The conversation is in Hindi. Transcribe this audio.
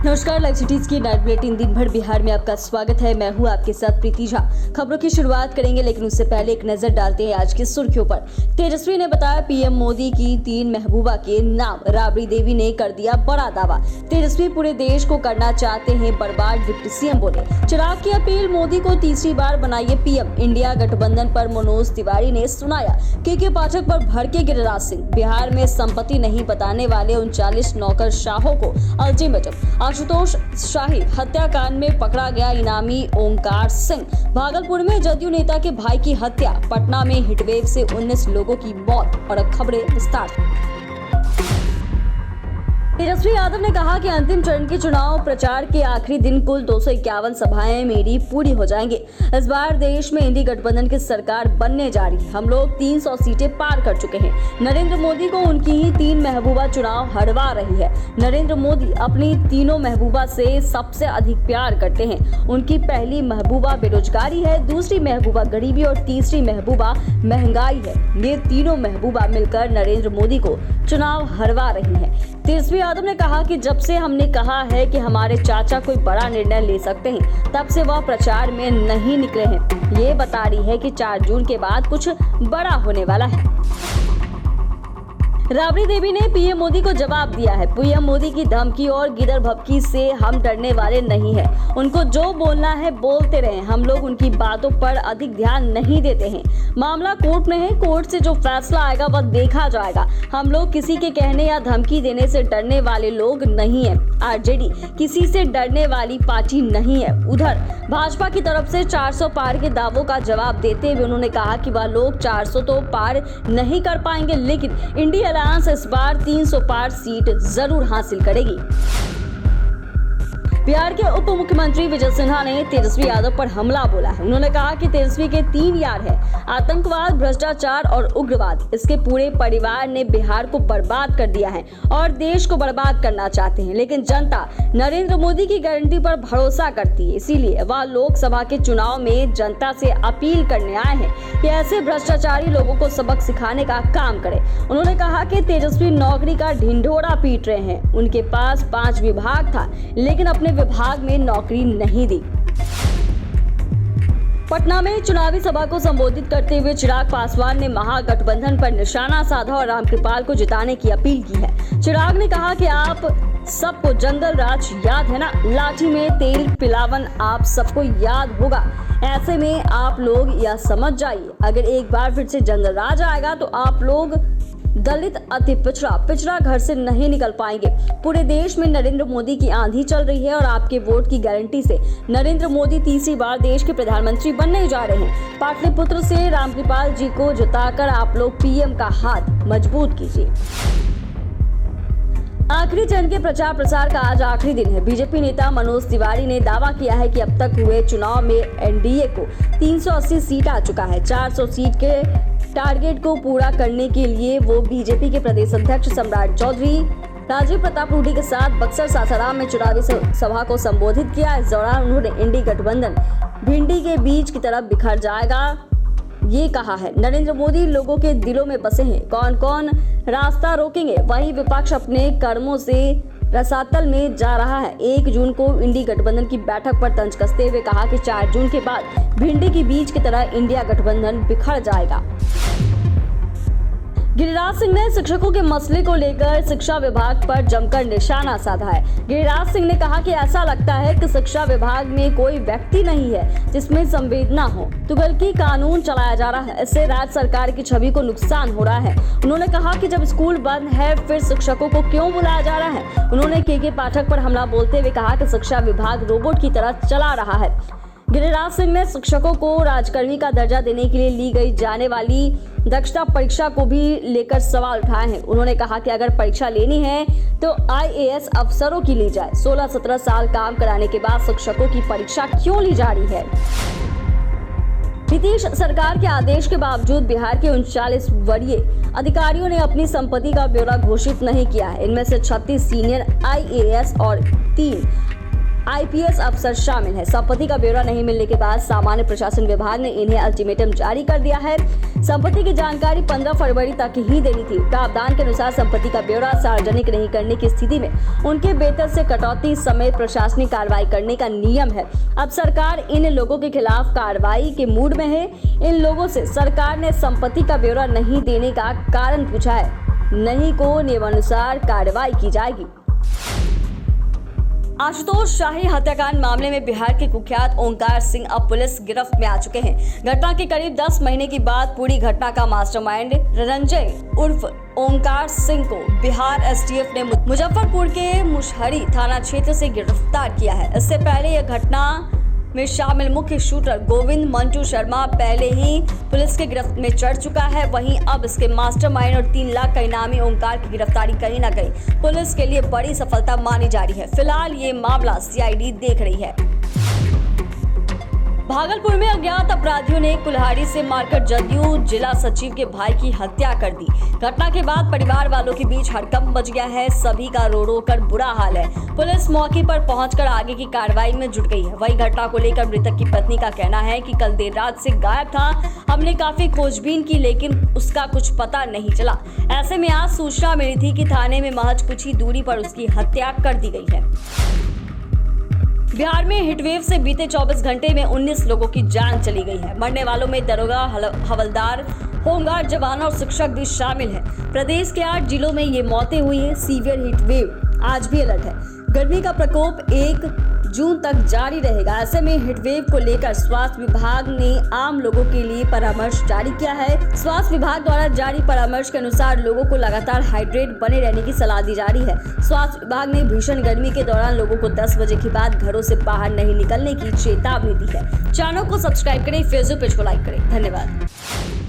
नमस्कार, लाइव सिटीज की नाइट बुलेटिन दिन भर बिहार में आपका स्वागत है। मैं हूं आपके साथ प्रीति झा। खबरों की शुरुआत करेंगे, लेकिन उससे पहले एक नजर डालते हैं आज की सुर्खियों पर। तेजस्वी ने बताया पीएम मोदी की 3 महबूबा के नाम। राबड़ी देवी ने कर दिया बड़ा दावा। तेजस्वी पूरे देश को करना चाहते हैं बर्बाद, डिप्टी सीएम बोले। चिराग की अपील, मोदी को तीसरी बार बनाइए पीएम। इंडिया गठबंधन पर मनोज तिवारी ने सुनाया। के पाठक पर भड़के गिरिराज सिंह। बिहार में संपत्ति नहीं बताने वाले 39 नौकरशाहों को अल्टीमेटम। आशुतोष शाही हत्याकांड में पकड़ा गया इनामी ओमकार सिंह। भागलपुर में जदयू नेता के भाई की हत्या। पटना में हीटवेव से 19 लोगों की मौत। और अब खबरें विस्तार से। तेजस्वी यादव ने कहा कि अंतिम चरण के चुनाव प्रचार के आखिरी दिन कुल 251 सभाएं मेरी पूरी हो जाएंगी। इस बार देश में इंडी गठबंधन की सरकार बनने जा रही है। हम लोग 300 सीटें पार कर चुके हैं। नरेंद्र मोदी को उनकी ही 3 महबूबा चुनाव हरवा रही है। नरेंद्र मोदी अपनी तीनों महबूबा से सबसे अधिक प्यार करते हैं। उनकी पहली महबूबा बेरोजगारी है, दूसरी महबूबा गरीबी और तीसरी महबूबा महंगाई है। ये तीनों महबूबा मिलकर नरेंद्र मोदी को चुनाव हरवा रही है। तेजस्वी यादव ने कहा कि जब से हमने कहा है कि हमारे चाचा कोई बड़ा निर्णय ले सकते हैं, तब से वह प्रचार में नहीं निकले हैं। ये बता रही है कि 4 जून के बाद कुछ बड़ा होने वाला है। राबड़ी देवी ने पीएम मोदी को जवाब दिया है। पीएम मोदी की धमकी और गिदर भभकी से हम डरने वाले नहीं हैं। उनको जो बोलना है बोलते रहे। हम लोग उनकी बातों पर अधिक ध्यान नहीं देते हैं। मामला कोर्ट में है, कोर्ट से जो फैसला आएगा वह देखा जाएगा। हम लोग किसी के कहने या धमकी देने से डरने वाले लोग नहीं है। आरजेडी किसी से डरने वाली पार्टी नहीं है। उधर भाजपा की तरफ से 400 पार के दावों का जवाब देते हुए उन्होंने कहा कि वह लोग 400 तो पार नहीं कर पाएंगे, लेकिन इंडिया अलायंस इस बार 300 पार सीट जरूर हासिल करेगी। बिहार के उप मुख्यमंत्री विजय सिन्हा ने तेजस्वी यादव पर हमला बोला है। उन्होंने कहा कि तेजस्वी के 3 यार हैं, आतंकवाद, भ्रष्टाचार और उग्रवाद। इसके पूरे परिवार ने बिहार को बर्बाद कर दिया है और देश को बर्बाद करना चाहते हैं, लेकिन जनता नरेंद्र मोदी की गारंटी पर भरोसा करती है। इसीलिए वह लोकसभा के चुनाव में जनता से अपील करने आए हैं कि ऐसे भ्रष्टाचारी लोगों को सबक सिखाने का काम करें। उन्होंने कहा कि तेजस्वी नौकरी का ढिंढोरा पीट रहे हैं। उनके पास 5 विभाग था, लेकिन अपने विभाग में नौकरी नहीं दी। पटना में चुनावी सभा को संबोधित करते हुए चिराग पासवान ने महागठबंधन पर निशाना साधा और रामकृपाल को जिताने की अपील की है। चिराग ने कहा कि आप सबको जंगल राज याद है ना, लाठी में तेल पिलावन आप सबको याद होगा। ऐसे में आप लोग यह समझ जाइए, अगर एक बार फिर से जंगल राज आएगा तो आप लोग दलित, अति पिछड़ा घर से नहीं निकल पाएंगे। पूरे देश में नरेंद्र मोदी की आंधी चल रही है और आपके वोट की गारंटी से नरेंद्र मोदी तीसरी बार देश के प्रधानमंत्री बनने जा रहे हैं। पाटलिपुत्र से रामकृपाल जी को जिताकर आप लोग पीएम का हाथ मजबूत कीजिए। आखिरी चरण के प्रचार प्रसार का आज आखिरी दिन है। बीजेपी नेता मनोज तिवारी ने दावा किया है कि अब तक हुए चुनाव में एनडीए को 380 सीट आ चुका है। 400 सीट के टारगेट को पूरा करने के लिए वो बीजेपी के प्रदेश अध्यक्ष सम्राट चौधरी राजीव प्रताप रूडी के साथ बक्सर सासाराम में चुनावी सभा को संबोधित किया। इस दौरान उन्होंने इंडी गठबंधन भिंडी के बीज की तरफ बिखर जाएगा ये कहा है। नरेंद्र मोदी लोगों के दिलों में बसे हैं, कौन कौन रास्ता रोकेंगे। वहीं विपक्ष अपने कर्मों से रसातल में जा रहा है। 1 जून को इंडी गठबंधन की बैठक पर तंज कसते हुए कहा कि 4 जून के बाद भिंडी की बीज की तरह इंडिया गठबंधन बिखर जाएगा। गिरिराज सिंह ने शिक्षकों के मसले को लेकर शिक्षा विभाग पर जमकर निशाना साधा है। गिरिराज सिंह ने कहा कि ऐसा लगता है कि शिक्षा विभाग में कोई व्यक्ति नहीं है जिसमें संवेदना हो। तुगलकी कानून चलाया जा रहा है, इससे राज्य सरकार की छवि को नुकसान हो रहा है। उन्होंने कहा कि जब स्कूल बंद है फिर शिक्षकों को क्यों बुलाया जा रहा है। उन्होंने के पाठक पर हमला बोलते हुए कहा कि शिक्षा विभाग रोबोट की तरह चला रहा है। गिरिराज सिंह ने शिक्षकों को राजकर्मी का दर्जा देने के लिए ली गई जाने वाली दक्षता परीक्षा को भी लेकर सवाल उठाए हैं। उन्होंने कहा कि अगर परीक्षा लेनी है तो आईएएस अफसरों की ली जाए। 16-17 साल काम कराने के बाद शिक्षकों की परीक्षा क्यों ली जा रही है। नीतीश सरकार के आदेश के बावजूद बिहार के 39 वरीय अधिकारियों ने अपनी संपत्ति का ब्यौरा घोषित नहीं किया है। इनमें से 36 सीनियर आईएएस और 3 IPS अफसर शामिल है। संपत्ति का ब्यौरा नहीं मिलने के बाद सामान्य प्रशासन विभाग ने इन्हें अल्टीमेटम जारी कर दिया है। संपत्ति की जानकारी 15 फरवरी तक ही देनी थी। प्रावधान के अनुसार संपत्ति का ब्यौरा सार्वजनिक नहीं करने की स्थिति में उनके वेतन से कटौती समेत प्रशासनिक कार्रवाई करने का नियम है। अब सरकार इन लोगों के खिलाफ कार्रवाई के मूड में है। इन लोगों से सरकार ने संपत्ति का ब्यौरा नहीं देने का कारण पूछा है, नहीं को नियमानुसार कार्रवाई की जाएगी। आशुतोष शाही हत्याकांड मामले में बिहार के कुख्यात ओंकार सिंह अब पुलिस गिरफ्त में आ चुके हैं। घटना के करीब 10 महीने के बाद पूरी घटना का मास्टरमाइंड रंजय उर्फ ओंकार सिंह को बिहार STF ने मुजफ्फरपुर के मुशहरी थाना क्षेत्र से गिरफ्तार किया है। इससे पहले यह घटना में शामिल मुख्य शूटर गोविंद मंटू शर्मा पहले ही पुलिस के गिरफ्त में चढ़ चुका है। वहीं अब इसके मास्टरमाइंड और 3 लाख का इनामी ओंकार की गिरफ्तारी कहीं न कहीं पुलिस के लिए बड़ी सफलता मानी जा रही है। फिलहाल ये मामला CID देख रही है। भागलपुर में अज्ञात अपराधियों ने कुल्हाड़ी से मारकर जदयू जिला सचिव के भाई की हत्या कर दी। घटना के बाद परिवार वालों के बीच हड़कंप मच गया है। सभी का रो कर बुरा हाल है। पुलिस मौके पर पहुंचकर आगे की कार्रवाई में जुट गई है। वही घटना को लेकर मृतक की पत्नी का कहना है कि कल देर रात से गायब था। हमने काफी खोजबीन की लेकिन उसका कुछ पता नहीं चला। ऐसे में आज सूचना मिली थी कि थाने में महज कुछ ही दूरी पर उसकी हत्या कर दी गई है। बिहार में हीटवेव से बीते 24 घंटे में 19 लोगों की जान चली गई है। मरने वालों में दरोगा, हवलदार, होमगार्ड जवान और शिक्षक भी शामिल हैं। प्रदेश के 8 जिलों में ये मौतें हुई हैं। सीवियर हीटवेव आज भी अलर्ट है। गर्मी का प्रकोप 1 जून तक जारी रहेगा। ऐसे में हीटवेव को लेकर स्वास्थ्य विभाग ने आम लोगों के लिए परामर्श जारी किया है। स्वास्थ्य विभाग द्वारा जारी परामर्श के अनुसार लोगों को लगातार हाइड्रेट बने रहने की सलाह दी जा रही है। स्वास्थ्य विभाग ने भीषण गर्मी के दौरान लोगों को 10 बजे के बाद घरों से बाहर नहीं निकलने की चेतावनी दी है। चैनल को सब्सक्राइब करें, फेसबुक पेज को लाइक करें। धन्यवाद।